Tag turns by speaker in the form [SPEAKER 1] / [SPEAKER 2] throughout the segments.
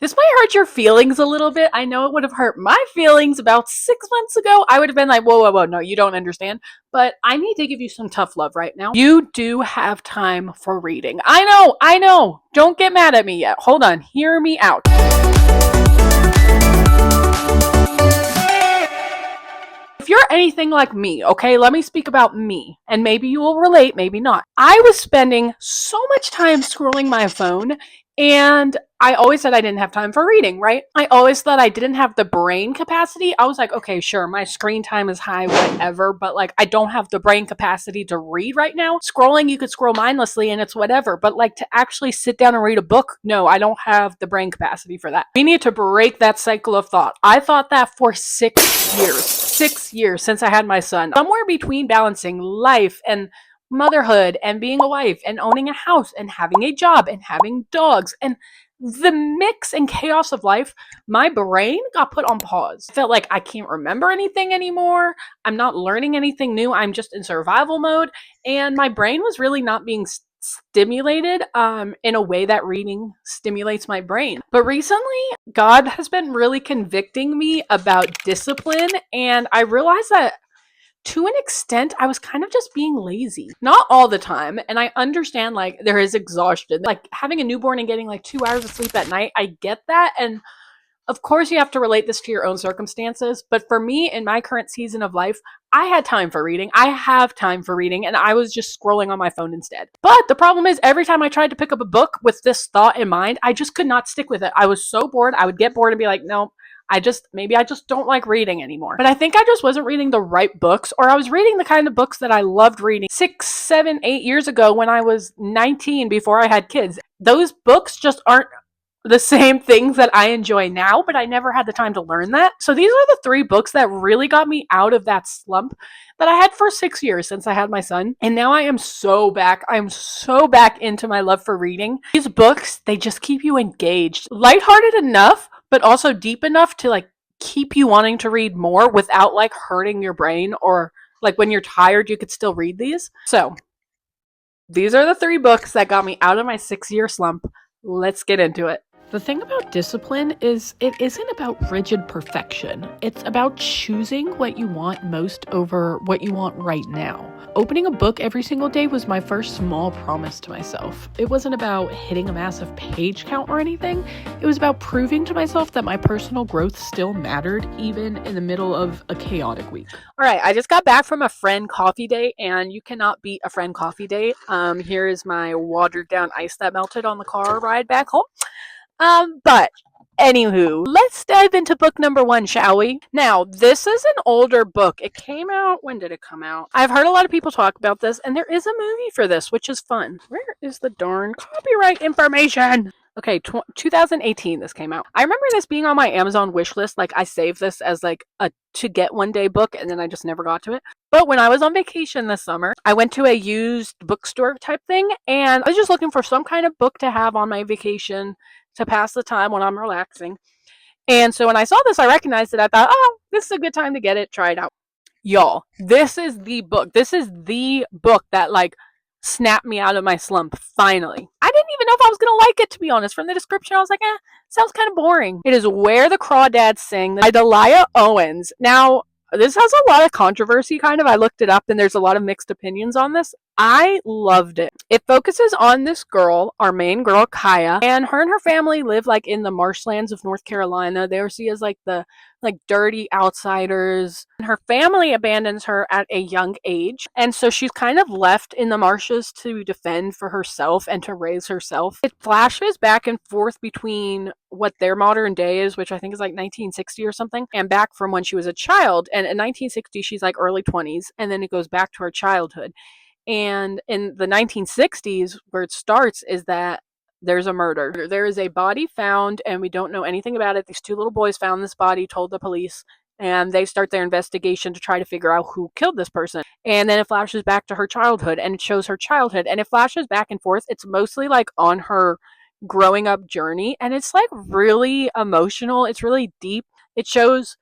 [SPEAKER 1] This might hurt your feelings a little bit. I know it would have hurt my feelings about 6 months ago. I would have been like, whoa, whoa, whoa, no, you don't understand. But I need to give you some tough love right now. You do have time for reading. I know, I know. Don't get mad at me yet. Hold on, hear me out. If you're anything like me, okay, let me speak about me, and maybe you will relate, maybe not. I was spending so much time scrolling my phone, and I always said I didn't have time for reading, right? I always thought I didn't have the brain capacity. I was like, okay, sure, my screen time is high, whatever, but like, I don't have the brain capacity to read right now. Scrolling, you could scroll mindlessly and it's whatever, but like to actually sit down and read a book, no, I don't have the brain capacity for that. We need to break that cycle of thought. I thought that for 6 years. 6 years since I had my son. Somewhere between balancing life and motherhood and being a wife and owning a house and having a job and having dogs and the mix and chaos of life, my brain got put on pause. I felt like I can't remember anything anymore. I'm not learning anything new. I'm just in survival mode. And my brain was really not being stimulated in a way that reading stimulates my brain. But recently, God has been really convicting me about discipline, and I realized that to an extent, I was kind of just being lazy. Not all the time, and I understand like there is exhaustion. Like having a newborn and getting like 2 hours of sleep at night, I get that, and of course, you have to relate this to your own circumstances, but for me, in my current season of life, I had time for reading. I have time for reading, and I was just scrolling on my phone instead. But the problem is, every time I tried to pick up a book with this thought in mind, I just could not stick with it. I was so bored. I would get bored and be like, no, maybe I just don't like reading anymore. But I think I just wasn't reading the right books, or I was reading the kind of books that I loved reading 6, 7, 8 years ago when I was 19 before I had kids. Those books just aren't the same things that I enjoy now, but I never had the time to learn that. So these are the 3 books that really got me out of that slump that I had for 6 years since I had my son. And now I am so back. I'm so back into my love for reading. These books, they just keep you engaged. Lighthearted enough, but also deep enough to like keep you wanting to read more without like hurting your brain, or like when you're tired, you could still read these. So these are the 3 books that got me out of my 6-year slump. Let's get into it. The thing about discipline is it isn't about rigid perfection. It's about choosing what you want most over what you want right now. Opening a book every single day was my first small promise to myself. It wasn't about hitting a massive page count or anything. It was about proving to myself that my personal growth still mattered, even in the middle of a chaotic week. All right, I just got back from a friend coffee date, and you cannot beat a friend coffee date. Here is my watered down ice that melted on the car ride back home. But anywho, let's dive into book number 1, shall we? Now, this is an older book. It came out, when did it come out? I've heard a lot of people talk about this, and there is a movie for this, which is fun. Where is the darn copyright information? Okay, 2018 this came out. I remember this being on my Amazon wish list. Like, I saved this as like a to get one day book, and then I just never got to it. But when I was on vacation this summer, I went to a used bookstore type thing, and I was just looking for some kind of book to have on my vacation to pass the time when I'm relaxing. And so when I saw this, I recognized it. I thought, oh, this is a good time to get it, try it out. Y'all, this is the book. This is the book that like snapped me out of my slump, finally. I didn't even know if I was going to like it, to be honest. From the description, I was like, sounds kind of boring. It is Where the Crawdads Sing by Delia Owens. Now, this has a lot of controversy, kind of. I looked it up, and there's a lot of mixed opinions on this. I loved it. It focuses on this girl, our main girl, Kaya, and her family live like in the marshlands of North Carolina. They were seen as like the dirty outsiders. And her family abandons her at a young age, and so she's kind of left in the marshes to defend for herself and to raise herself. It flashes back and forth between what their modern day is, which I think is like 1960 or something, and back from when she was a child. And in 1960, she's like early 20s, and then it goes back to her childhood. And in the 1960s, where it starts, is that there's a murder. There is a body found, and we don't know anything about it. These 2 little boys found this body, told the police, and they start their investigation to try to figure out who killed this person. And then it flashes back to her childhood, and it shows her childhood, and it flashes back and forth. It's mostly like on her growing up journey, and it's like really emotional. It's really deep. It shows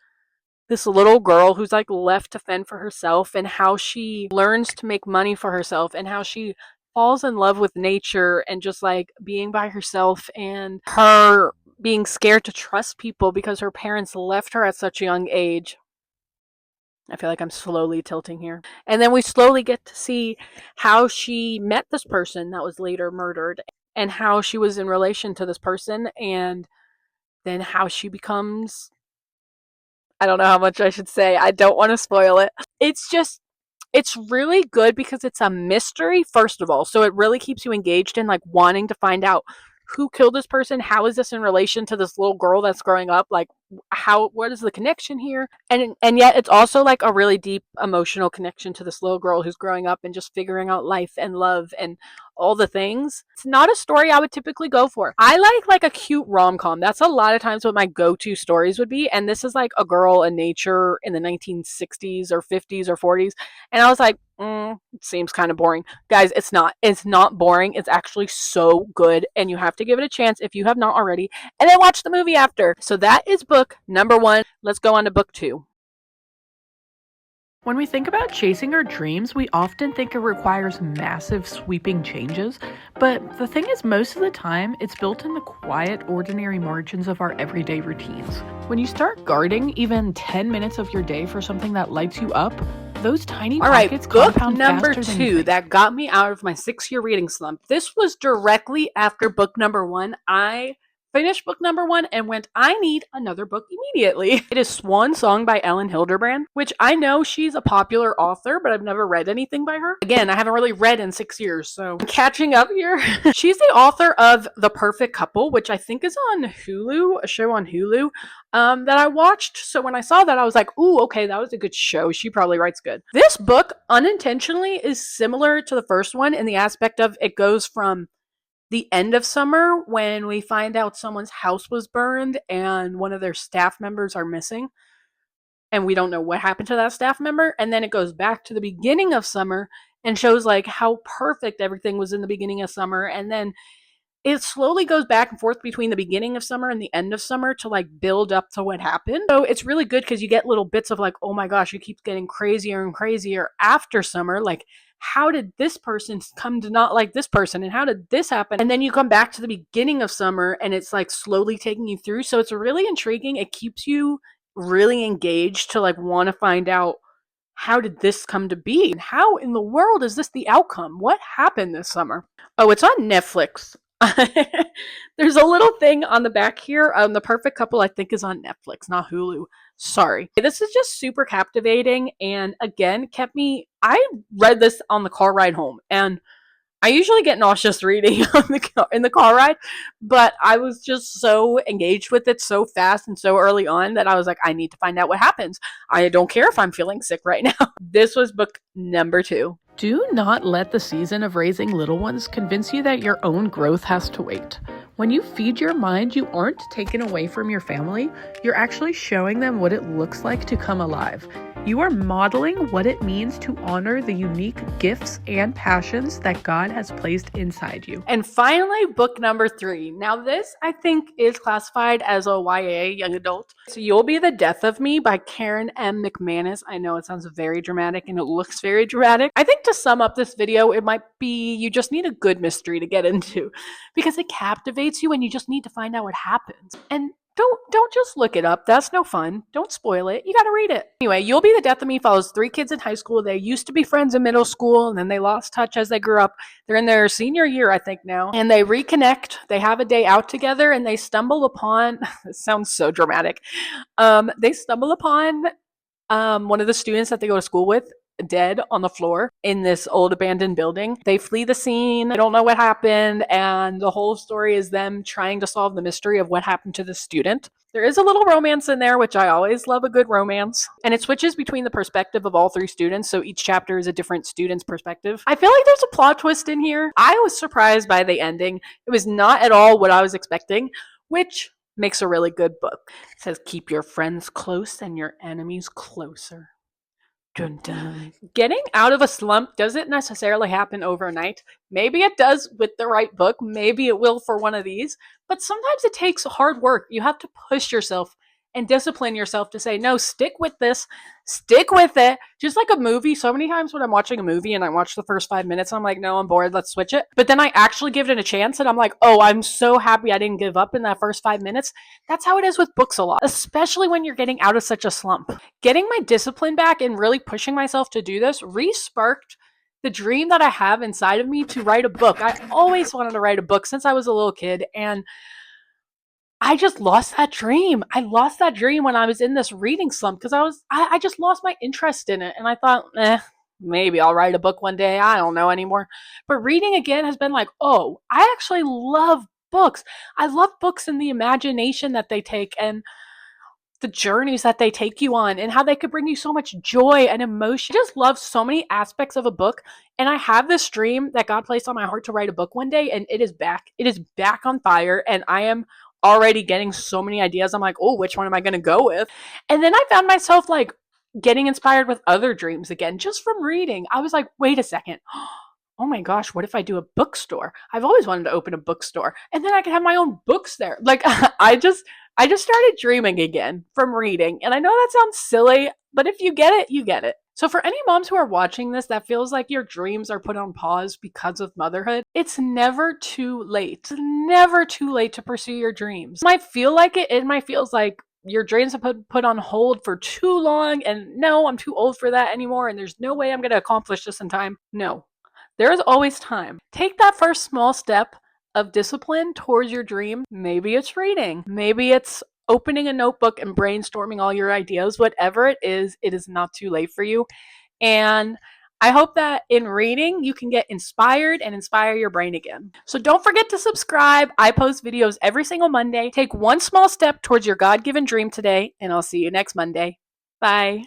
[SPEAKER 1] this little girl who's like left to fend for herself, and how she learns to make money for herself, and how she falls in love with nature and just like being by herself, and her being scared to trust people because her parents left her at such a young age. I feel like I'm slowly tilting here. And then we slowly get to see how she met this person that was later murdered and how she was in relation to this person and then how she becomes, I don't know how much I should say. I don't want to spoil it. It's really good because it's a mystery, first of all. So it really keeps you engaged in like wanting to find out who killed this person, how is this in relation to this little girl that's growing up, like what is the connection here? And yet it's also like a really deep emotional connection to this little girl who's growing up and just figuring out life and love and all the things. It's not a story I would typically go for. I like a cute rom-com. That's a lot of times what my go-to stories would be, and this is like a girl in nature in the 1960s or 50s or 40s, and I was like, it seems kind of boring. Guys, it's not. It's not boring. It's actually so good, and you have to give it a chance if you have not already, and then watch the movie after. So that is book number 1. Let's go on to book 2. When we think about chasing our dreams, we often think it requires massive, sweeping changes. But the thing is, most of the time, it's built in the quiet, ordinary margins of our everyday routines. When you start guarding even 10 minutes of your day for something that lights you up, those tiny pockets compound faster than you think. All right, book number 2 that got me out of my 6-year reading slump. This was directly after book number 1. I finished book number 1 and went, I need another book immediately. It is Swan Song by Ellen Hilderbrand, which I know she's a popular author, but I've never read anything by her. Again, I haven't really read in 6 years, so I'm catching up here. She's the author of The Perfect Couple, which I think is on Hulu, a show on Hulu that I watched. So when I saw that, I was like, ooh, okay, that was a good show. She probably writes good. This book, unintentionally, is similar to the first one in the aspect of it goes from the end of summer when we find out someone's house was burned and one of their staff members are missing and we don't know what happened to that staff member, and then it goes back to the beginning of summer and shows like how perfect everything was in the beginning of summer, and then it slowly goes back and forth between the beginning of summer and the end of summer to like build up to what happened. So it's really good because you get little bits of like, oh my gosh, it keeps getting crazier and crazier after summer. Like, how did this person come to not like this person? And how did this happen? And then you come back to the beginning of summer and it's like slowly taking you through. So it's really intriguing. It keeps you really engaged to like want to find out, how did this come to be? And how in the world is this the outcome? What happened this summer? Oh, it's on Netflix. There's a little thing on the back here. The Perfect Couple, I think, is on Netflix, not Hulu. Sorry. This is just super captivating, and again, I read this on the car ride home, and I usually get nauseous reading in the car ride, but I was just so engaged with it so fast and so early on that I was like, I need to find out what happens. I don't care if I'm feeling sick right now. This was book number 2. Do not let the season of raising little ones convince you that your own growth has to wait. When you feed your mind, you aren't taken away from your family. You're actually showing them what it looks like to come alive. You are modeling what it means to honor the unique gifts and passions that God has placed inside you. And finally, book number 3. Now this, I think, is classified as a YA, young adult. So You'll Be the Death of Me by Karen M. McManus. I know it sounds very dramatic and it looks very dramatic. I think to sum up this video, it might be you just need a good mystery to get into because it captivates you and you just need to find out what happens. And don't just look it up. That's no fun. Don't spoil it. You got to read it. Anyway, You'll Be the Death of Me follows 3 kids in high school. They used to be friends in middle school, and then they lost touch as they grew up. They're in their senior year, I think, now. And they reconnect. They have a day out together, and they stumble upon, it sounds so dramatic. They stumble upon one of the students that they go to school with dead on the floor in this old abandoned building. They flee the scene. They don't know what happened, and the whole story is them trying to solve the mystery of what happened to the student. There is a little romance in there, which I always love a good romance. And it switches between the perspective of all 3 students, so each chapter is a different student's perspective. I feel like there's a plot twist in here. I was surprised by the ending. It was not at all what I was expecting, which makes a really good book. It says, keep your friends close and your enemies closer. Dun, dun. Getting out of a slump doesn't necessarily happen overnight. Maybe it does with the right book. Maybe it will for one of these. But sometimes it takes hard work. You have to push yourself and discipline yourself to say, no, stick with this, stick with it. Just like a movie. So many times when I'm watching a movie and I watch the first 5 minutes, I'm like, no, I'm bored, let's switch it. But then I actually give it a chance and I'm like, oh, I'm so happy I didn't give up in that first 5 minutes. That's how it is with books a lot, especially when you're getting out of such a slump. Getting my discipline back and really pushing myself to do this re-sparked the dream that I have inside of me to write a book. I always wanted to write a book since I was a little kid, and I just lost that dream. I lost that dream when I was in this reading slump because I just lost my interest in it. And I thought, maybe I'll write a book one day. I don't know anymore. But reading again has been like, oh, I actually love books. I love books and the imagination that they take and the journeys that they take you on and how they could bring you so much joy and emotion. I just love so many aspects of a book. And I have this dream that God placed on my heart to write a book one day, and it is back. It is back on fire, and I am already getting so many ideas. I'm like, oh, which one am I going to go with? And then I found myself like getting inspired with other dreams again, just from reading. I was like, wait a second. Oh my gosh, what if I do a bookstore? I've always wanted to open a bookstore, and then I could have my own books there. Like I just started dreaming again from reading. And I know that sounds silly, but if you get it, you get it. So for any moms who are watching this that feels like your dreams are put on pause because of motherhood, it's never too late. It's never too late to pursue your dreams. It might feel like it. It might feel like your dreams have been put on hold for too long, and no, I'm too old for that anymore, and there's no way I'm going to accomplish this in time. No, there is always time. Take that first small step of discipline towards your dream. Maybe it's reading. Maybe it's opening a notebook and brainstorming all your ideas. Whatever it is not too late for you. And I hope that in reading, you can get inspired and inspire your brain again. So don't forget to subscribe. I post videos every single Monday. Take one small step towards your God-given dream today, and I'll see you next Monday. Bye.